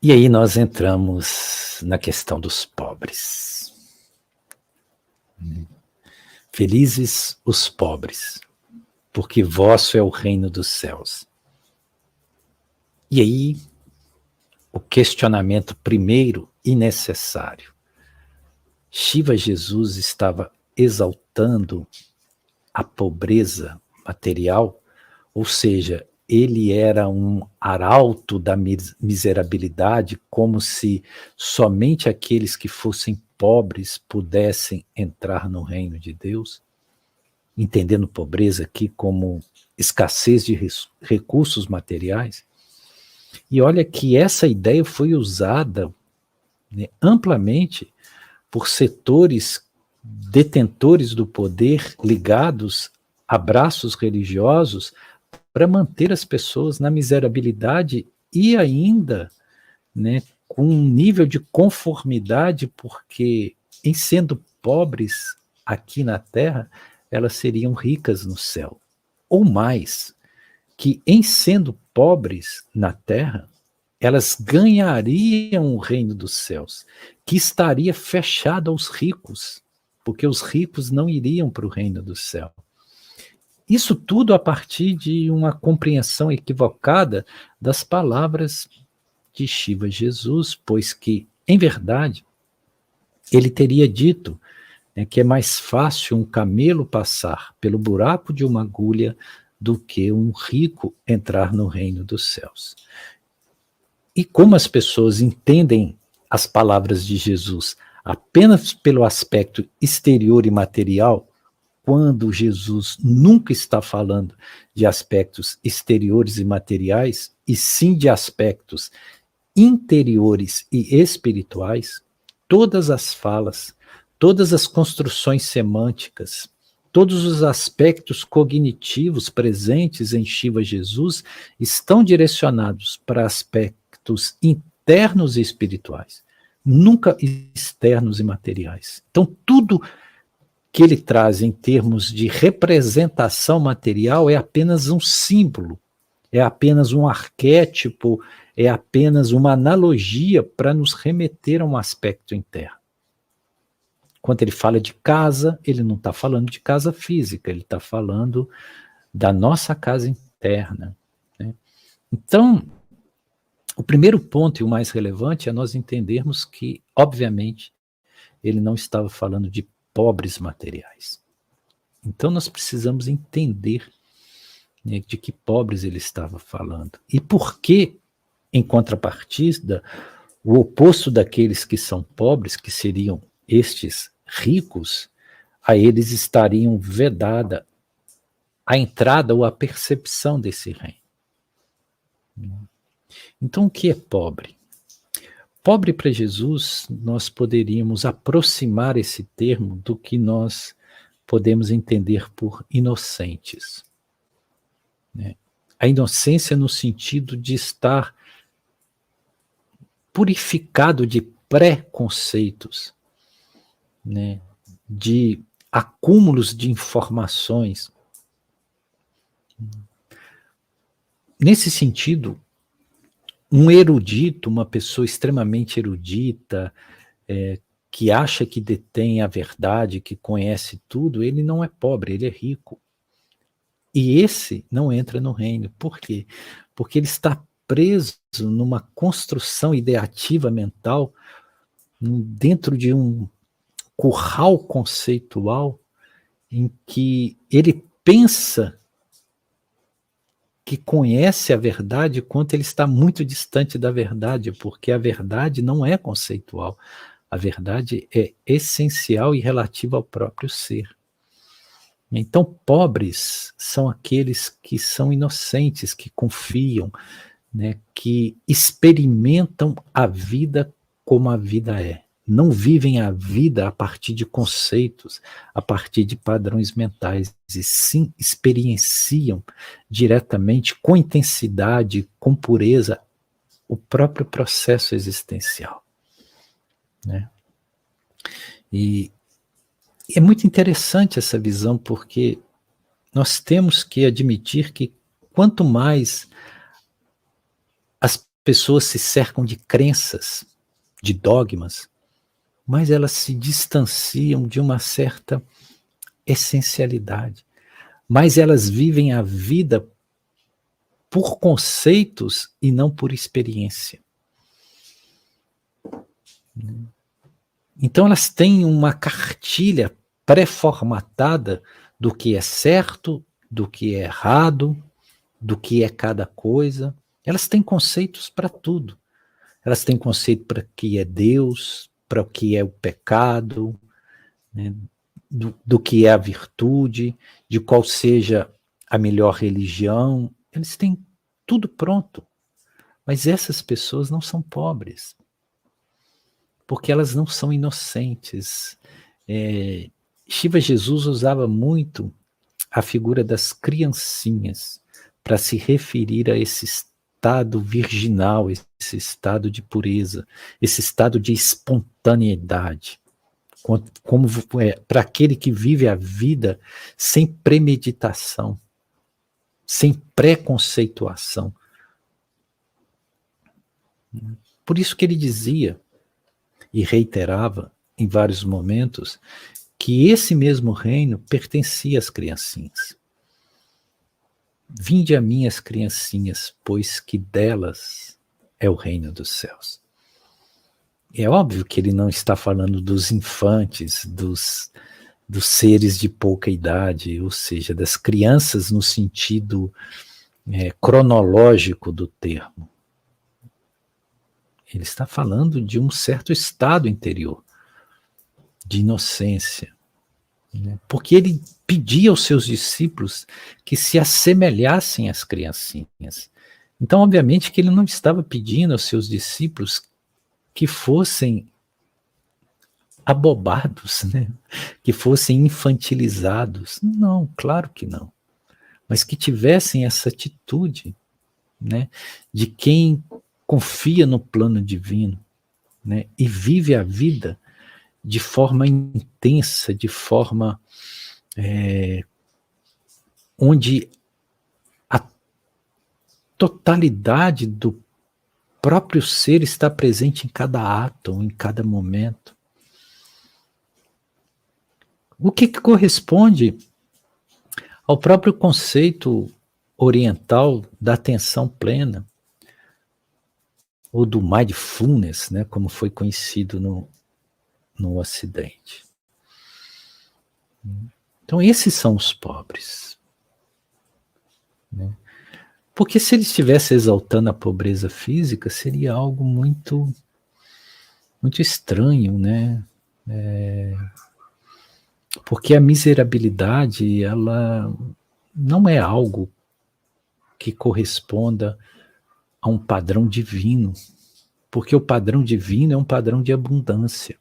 E aí nós entramos na questão dos pobres. Felizes os pobres, porque vosso é o reino dos céus. E aí, o questionamento primeiro e necessário. Shiva Jesus estava exaltando a pobreza material, ou seja, ele era um arauto da miserabilidade, como se somente aqueles que fossem pobres pudessem entrar no reino de Deus, entendendo pobreza aqui como escassez de recursos materiais. E olha que essa ideia foi usada, né, amplamente por setores detentores do poder ligados a braços religiosos para manter as pessoas na miserabilidade e ainda, né, com um nível de conformidade, porque em sendo pobres aqui na terra, elas seriam ricas no céu. Ou mais, que em sendo pobres na terra, elas ganhariam o reino dos céus, que estaria fechado aos ricos, porque os ricos não iriam para o reino do céu. Isso tudo a partir de uma compreensão equivocada das palavras de Shiva Jesus, pois que, em verdade, ele teria dito, né, que é mais fácil um camelo passar pelo buraco de uma agulha do que um rico entrar no reino dos céus. E como as pessoas entendem as palavras de Jesus apenas pelo aspecto exterior e material, quando Jesus nunca está falando de aspectos exteriores e materiais, e sim de aspectos interiores e espirituais, todas as falas, todas as construções semânticas, todos os aspectos cognitivos presentes em Shiva Jesus estão direcionados para aspectos internos e espirituais, nunca externos e materiais. Então, tudo que ele traz em termos de representação material é apenas um símbolo, é apenas um arquétipo, é apenas uma analogia para nos remeter a um aspecto interno. Quando ele fala de casa, ele não está falando de casa física, ele está falando da nossa casa interna, né? Então, o primeiro ponto e o mais relevante é nós entendermos que, obviamente, ele não estava falando de pobres materiais. Então nós precisamos entender, né, de que pobres ele estava falando. E por que, em contrapartida, o oposto daqueles que são pobres, que seriam estes ricos, a eles estariam vedada a entrada ou a percepção desse reino. Então o que é pobre? Pobre para Jesus, nós poderíamos aproximar esse termo do que nós podemos entender por inocentes, né? A inocência no sentido de estar purificado de preconceitos, né? De acúmulos de informações. Nesse sentido, um erudito, uma pessoa extremamente erudita, que acha que detém a verdade, que conhece tudo, ele não é pobre, ele é rico. E esse não entra no reino. Por quê? Porque ele está preso numa construção ideativa mental, dentro de um curral conceitual, em que ele pensa que conhece a verdade quando ele está muito distante da verdade, porque a verdade não é conceitual. A verdade é essencial e relativa ao próprio ser. Então, pobres são aqueles que são inocentes, que confiam, né, que experimentam a vida como a vida é. Não vivem a vida a partir de conceitos, a partir de padrões mentais, e sim experienciam diretamente, com intensidade, com pureza, o próprio processo existencial, né? E é muito interessante essa visão, porque nós temos que admitir que quanto mais as pessoas se cercam de crenças, de dogmas, mais elas se distanciam de uma certa essencialidade. Mais elas vivem a vida por conceitos e não por experiência. Então elas têm uma cartilha pré-formatada do que é certo, do que é errado, do que é cada coisa. Elas têm conceitos para tudo. Elas têm conceito para o que é Deus, para o que é o pecado, né, do que é a virtude, de qual seja a melhor religião. Eles têm tudo pronto. Mas essas pessoas não são pobres, porque elas não são inocentes. Shiva Jesus usava muito a figura das criancinhas para se referir a esse estado virginal, esse estado de pureza, esse estado de espontaneidade, como para aquele que vive a vida sem premeditação, sem preconceituação. Por isso que ele dizia e reiterava em vários momentos que esse mesmo reino pertencia às criancinhas. Vinde a mim as criancinhas, pois que delas é o reino dos céus. É óbvio que ele não está falando dos infantes, dos seres de pouca idade, ou seja, das crianças no sentido cronológico do termo. Ele está falando de um certo estado interior, de inocência, né? Porque ele pedia aos seus discípulos que se assemelhassem às criancinhas. Então, obviamente, que ele não estava pedindo aos seus discípulos que fossem abobados, né? Que fossem infantilizados. Não, claro que não. Mas que tivessem essa atitude, né, de quem confia no plano divino, né, e vive a vida de forma intensa, de forma onde a totalidade do próprio ser está presente em cada átomo, em cada momento. O que corresponde ao próprio conceito oriental da atenção plena, ou do mindfulness, né, como foi conhecido no Ocidente. Então esses são os pobres, né? Porque se ele estivesse exaltando a pobreza física, seria algo muito, muito estranho, né? Porque a miserabilidade, ela não é algo que corresponda a um padrão divino, porque o padrão divino é um padrão de abundância.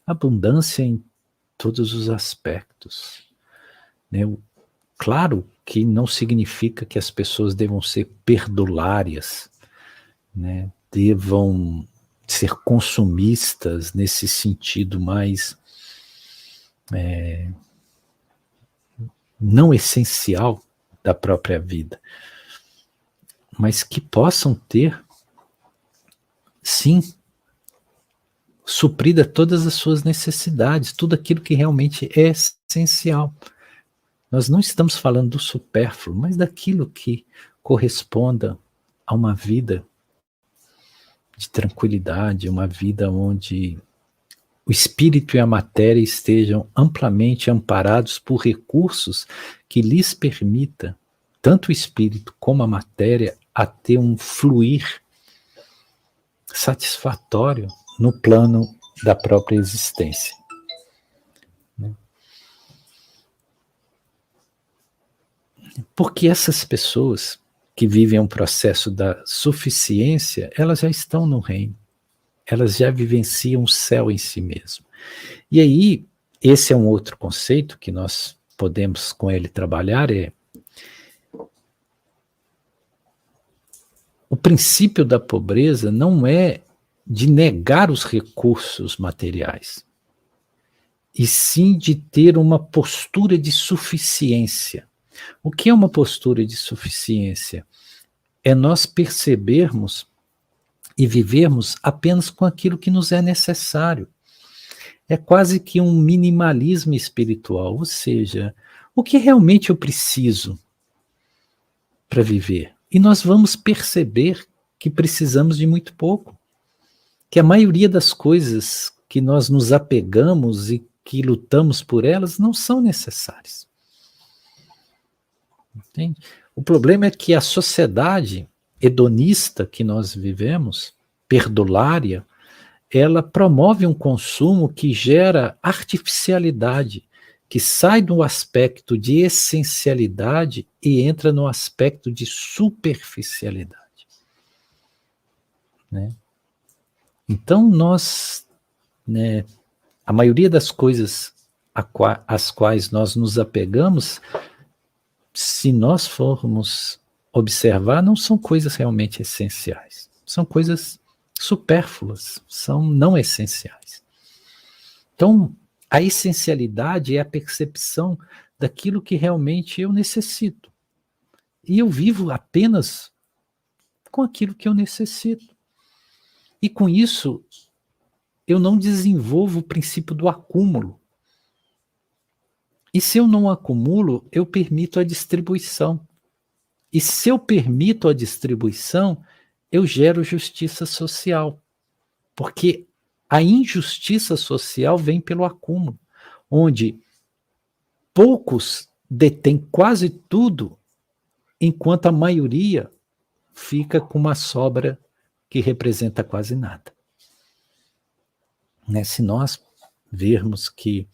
Abundância em todos os aspectos, né? Claro que não significa que as pessoas devam ser perdulárias, né? Devam ser consumistas nesse sentido mais não essencial da própria vida, mas que possam ter, sim, suprida todas as suas necessidades, tudo aquilo que realmente é essencial. Nós não estamos falando do supérfluo, mas daquilo que corresponda a uma vida de tranquilidade, uma vida onde o espírito e a matéria estejam amplamente amparados por recursos que lhes permita, tanto o espírito como a matéria, a ter um fluir satisfatório no plano da própria existência. Porque essas pessoas que vivem um processo da suficiência, elas já estão no reino. Elas já vivenciam o céu em si mesmo. E aí, esse é um outro conceito que nós podemos com ele trabalhar, o princípio da pobreza não é de negar os recursos materiais, e sim de ter uma postura de suficiência. O que é uma postura de suficiência? É nós percebermos e vivermos apenas com aquilo que nos é necessário. É quase que um minimalismo espiritual, ou seja, o que realmente eu preciso para viver? E nós vamos perceber que precisamos de muito pouco, que a maioria das coisas que nós nos apegamos e que lutamos por elas não são necessárias. Entende? O problema é que a sociedade hedonista que nós vivemos, perdulária, ela promove um consumo que gera artificialidade, que sai do aspecto de essencialidade e entra no aspecto de superficialidade. Né? Então, nós, né, a maioria das coisas às quais nós nos apegamos, se nós formos observar, não são coisas realmente essenciais. São coisas supérfluas, são não essenciais. Então, a essencialidade é a percepção daquilo que realmente eu necessito. E eu vivo apenas com aquilo que eu necessito. E com isso, eu não desenvolvo o princípio do acúmulo. E se eu não acumulo, eu permito a distribuição. E se eu permito a distribuição, eu gero justiça social. Porque a injustiça social vem pelo acúmulo, onde poucos detêm quase tudo, enquanto a maioria fica com uma sobra que representa quase nada. Né? Se nós vermos que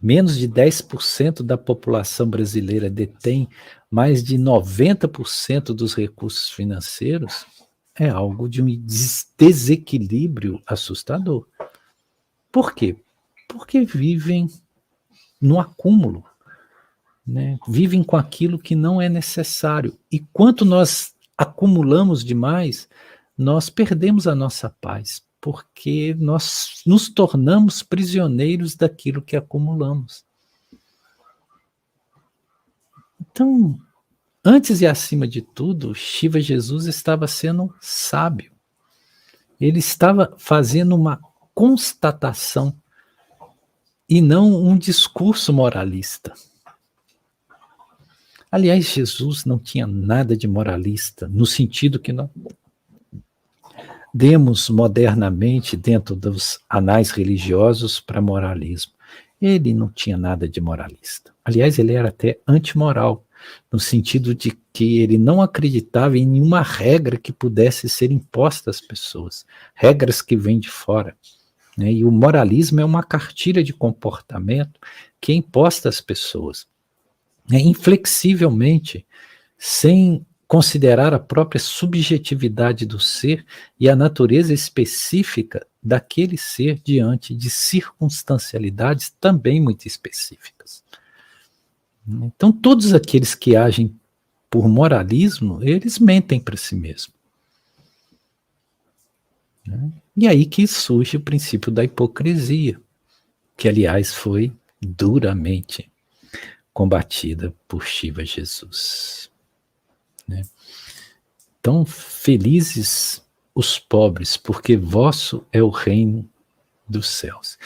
menos de 10% da população brasileira detém mais de 90% dos recursos financeiros, é algo de um desequilíbrio assustador. Por quê? Porque vivem no acúmulo, né? Vivem com aquilo que não é necessário. E quanto nós acumulamos demais, nós perdemos a nossa paz, porque nós nos tornamos prisioneiros daquilo que acumulamos. Então, antes e acima de tudo, Shiva Jesus estava sendo sábio. Ele estava fazendo uma constatação e não um discurso moralista. Aliás, Jesus não tinha nada de moralista, no sentido que nós demos modernamente dentro dos anais religiosos para moralismo. Ele não tinha nada de moralista. Aliás, ele era até antimoral, no sentido de que ele não acreditava em nenhuma regra que pudesse ser imposta às pessoas, regras que vêm de fora. Né? E o moralismo é uma cartilha de comportamento que é imposta às pessoas, né? Inflexivelmente, sem considerar a própria subjetividade do ser e a natureza específica daquele ser diante de circunstancialidades também muito específicas. Então, todos aqueles que agem por moralismo, eles mentem para si mesmos. E aí que surge o princípio da hipocrisia, que, aliás, foi duramente combatida por Shiva Jesus. Então, felizes os pobres, porque vosso é o reino dos céus.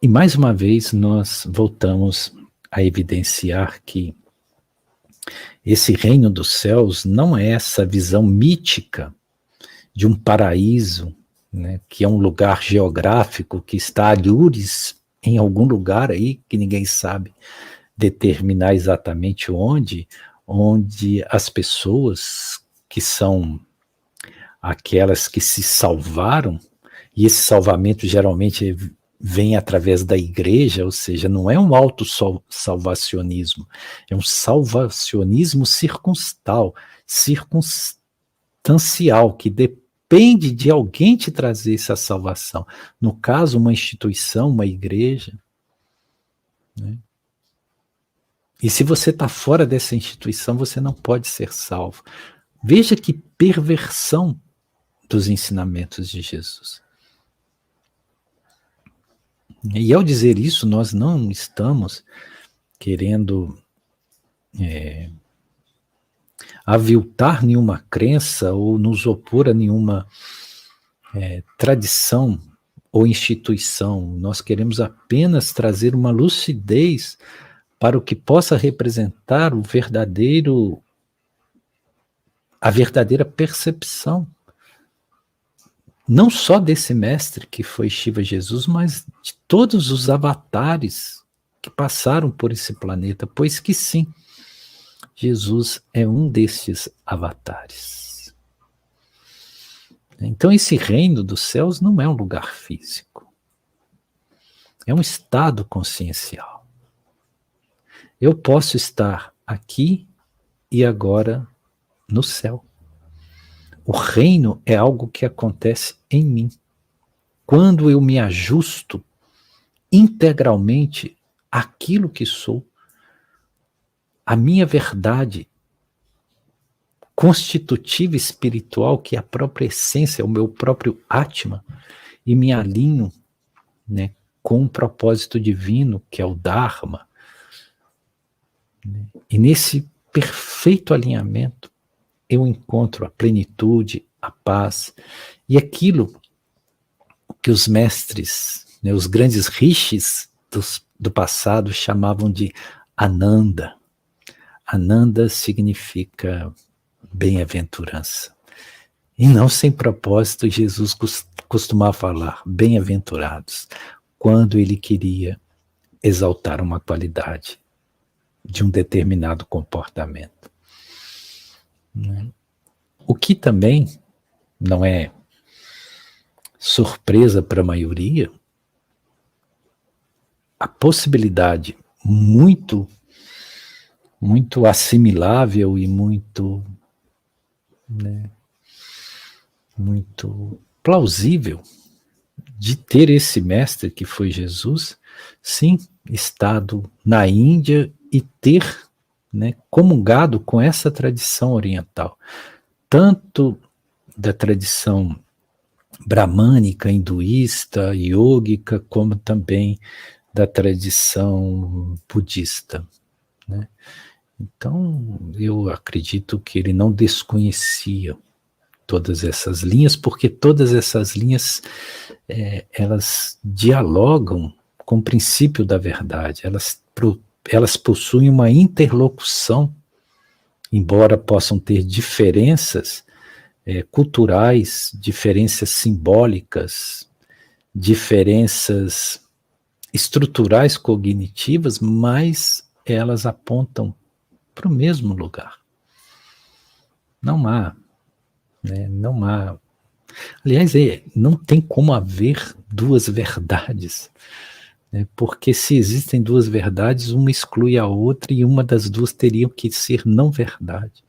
E mais uma vez nós voltamos a evidenciar que esse reino dos céus não é essa visão mítica de um paraíso, né, que é um lugar geográfico que está alhures em algum lugar aí que ninguém sabe determinar exatamente onde as pessoas que são aquelas que se salvaram, e esse salvamento geralmente vem através da igreja, ou seja, não é um autossalvacionismo, é um salvacionismo circunstancial, que depende de alguém te trazer essa salvação. No caso, uma instituição, uma igreja. Né? E se você está fora dessa instituição, você não pode ser salvo. Veja que perversão dos ensinamentos de Jesus. E ao dizer isso, nós não estamos querendo aviltar nenhuma crença ou nos opor a nenhuma tradição ou instituição. Nós queremos apenas trazer uma lucidez para o que possa representar a verdadeira percepção, não só desse mestre que foi Shiva Jesus, mas de todos os avatares que passaram por esse planeta, pois que sim, Jesus é um destes avatares. Então esse reino dos céus não é um lugar físico, é um estado consciencial. Eu posso estar aqui e agora no céu. O reino é algo que acontece em mim. Quando eu me ajusto integralmente àquilo que sou, a minha verdade constitutiva espiritual, que é a própria essência, o meu próprio Atma, e me alinho, né, com um propósito divino, que é o Dharma. E nesse perfeito alinhamento, eu encontro a plenitude, a paz, e aquilo que os mestres, né, os grandes rishis do passado chamavam de Ananda. Ananda significa bem-aventurança. E não sem propósito, Jesus costumava falar bem-aventurados, quando ele queria exaltar uma qualidade de um determinado comportamento. O que também não é surpresa para a maioria, a possibilidade muito assimilável e muito plausível de ter esse mestre que foi Jesus, sim, estado na Índia e ter, né, comungado com essa tradição oriental, tanto da tradição bramânica, hinduísta, iógica, como também da tradição budista, né? Então, eu acredito que ele não desconhecia todas essas linhas, porque todas essas linhas, elas dialogam com o princípio da verdade, elas possuem uma interlocução, embora possam ter diferenças culturais, diferenças simbólicas, diferenças estruturais cognitivas, mas elas apontam para o mesmo lugar. Não há. Aliás, não tem como haver duas verdades, né? Porque se existem duas verdades, uma exclui a outra e uma das duas teria que ser não verdade.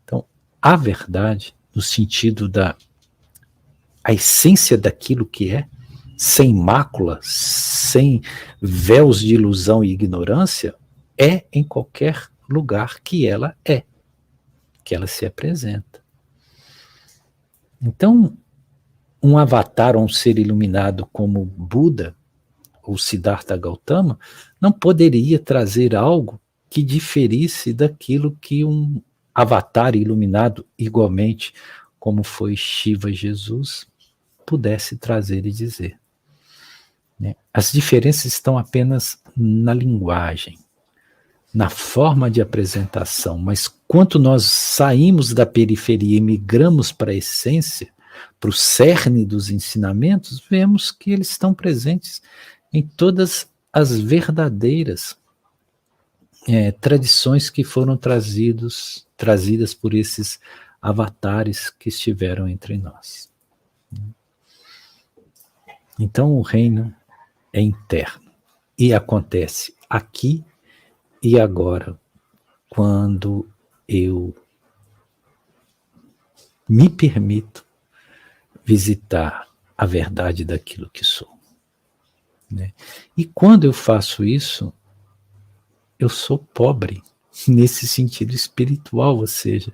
Então, a verdade, no sentido a essência daquilo que é, sem mácula, sem véus de ilusão e ignorância, é em qualquer lugar que ela se apresenta. Então, um avatar ou um ser iluminado como Buda ou Siddhartha Gautama não poderia trazer algo que diferisse daquilo que um avatar iluminado igualmente, como foi Shiva Jesus, pudesse trazer e dizer. As diferenças estão apenas na linguagem, na forma de apresentação, mas quando nós saímos da periferia e migramos para a essência, para o cerne dos ensinamentos, vemos que eles estão presentes em todas as verdadeiras tradições que foram trazidas por esses avatares que estiveram entre nós. Então o reino é interno e acontece aqui e agora, quando eu me permito visitar a verdade daquilo que sou, né? E quando eu faço isso, eu sou pobre nesse sentido espiritual, ou seja,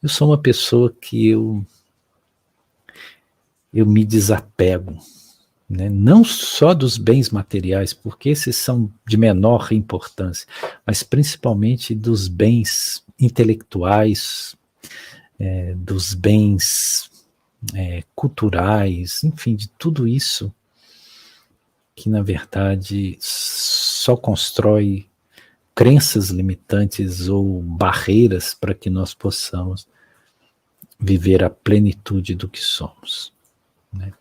eu sou uma pessoa que eu me desapego, né? Não só dos bens materiais, porque esses são de menor importância, mas principalmente dos bens intelectuais, dos bens culturais, enfim, de tudo isso que, na verdade, só constrói crenças limitantes ou barreiras para que nós possamos viver a plenitude do que somos, né?